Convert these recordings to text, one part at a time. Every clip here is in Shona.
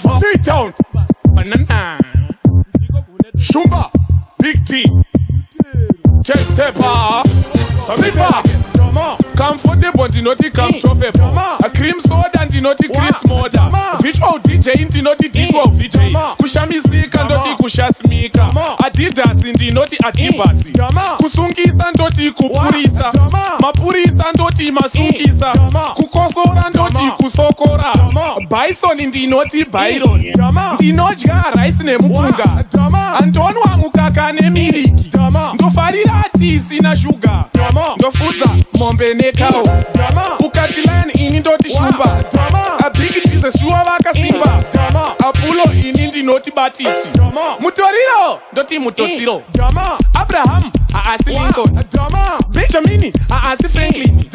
Uva, T-Town, Banana, Shumba, Big T, Chest Stepper, Samifa, Comfortable, Dinoti, comfortable. A cream soda and Dinoti, Chris Moda. Visual DJ, Dinoti, visual VJ. Kusha Mizika, Ndoti, Kusha Smika. Adidas, Dinoti, Adibasi. Kusungisa, Ndoti, Kupurisa. Mapurisa, Ndoti, Masungisa. Kukosora, Ndoti, Kusokora. Bison, Dinoti, Byron. Dinojga, Rice, Nemupunga. Antonwa, Mukaka, Nemiriki. Ndofarira, Sina Sugar. Ndofuza, Mombe Nekao. Ukatilani ini ndoti shumba. Abigitize suwa waka simba. Apulo ini ndinoti batiti. Mutoriro ndoti mutotiro. Abraham aasi Lincoln. Benjamini aasi Franklin.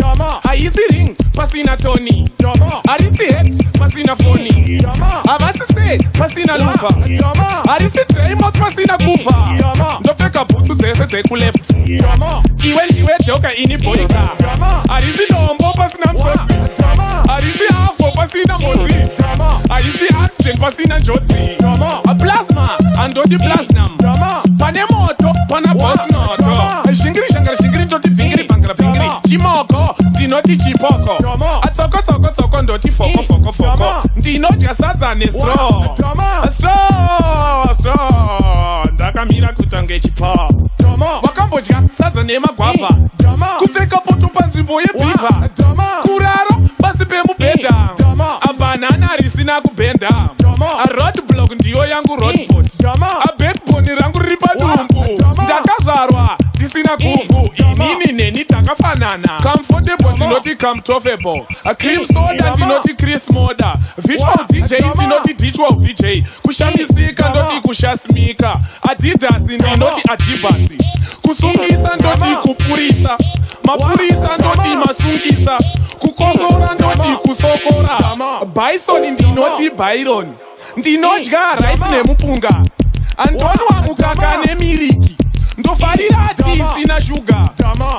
Aisi ring pasina Tony. Arisi het pasina Foni. Avasi se pasina Lufa. Arisi Draymond pasina Kufa. Ndofeka butu zese zeku left. Iwe joka ini boyka. Arisi dombo pasina msotsi. Arisi afo pasina mozi. Arisi accident pasina njotsi. A plasma andoti plasnam. Pane moto pana boss noto. Shingiri ndoti vingiri bangara vingiri. Chimoko ndinoti chipoko. Atsoko ndoti foko. Ndinodya sadza nestro. Stro. Ndakamira kutange chipa. Wakambodya sadza nemagwavha. Kupfeka poto panzvimbo yebiva. Kuraro pasi pemubhedha. Abanana risina kubhenda. A roadblock ndiyo yangu roadbot. A backbone rangu riri padumbu. Ndakazvarwa ndisina guvhu. Inini neni takafanana. Comfortable ndinoti comfortable. A cream soda ndinoti Chris Moda. Visual DJ ndinoti visual VJ. Kushamisika ndoti kushasmika. Adidas ndinoti Adibasi. Kusungisa ndoti kupurisa. Mapurisa ndoti masungisa. Kukosora ndoti kusokora. Bison ndinoti Byron. Ndinodya rice nemupunga. Antonwa mukaka nemiriki. Ndofarira sina sugar.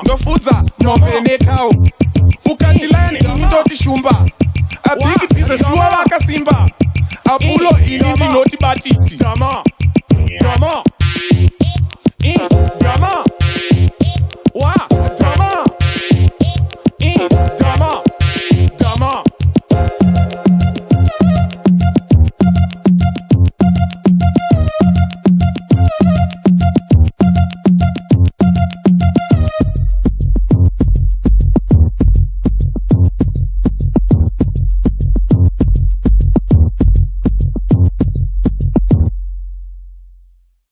Ndofuza mombe nekao. Ukatilani ini ndoti shumba. Abigitize suwa waka simba. Apulo ini ndinoti batiti.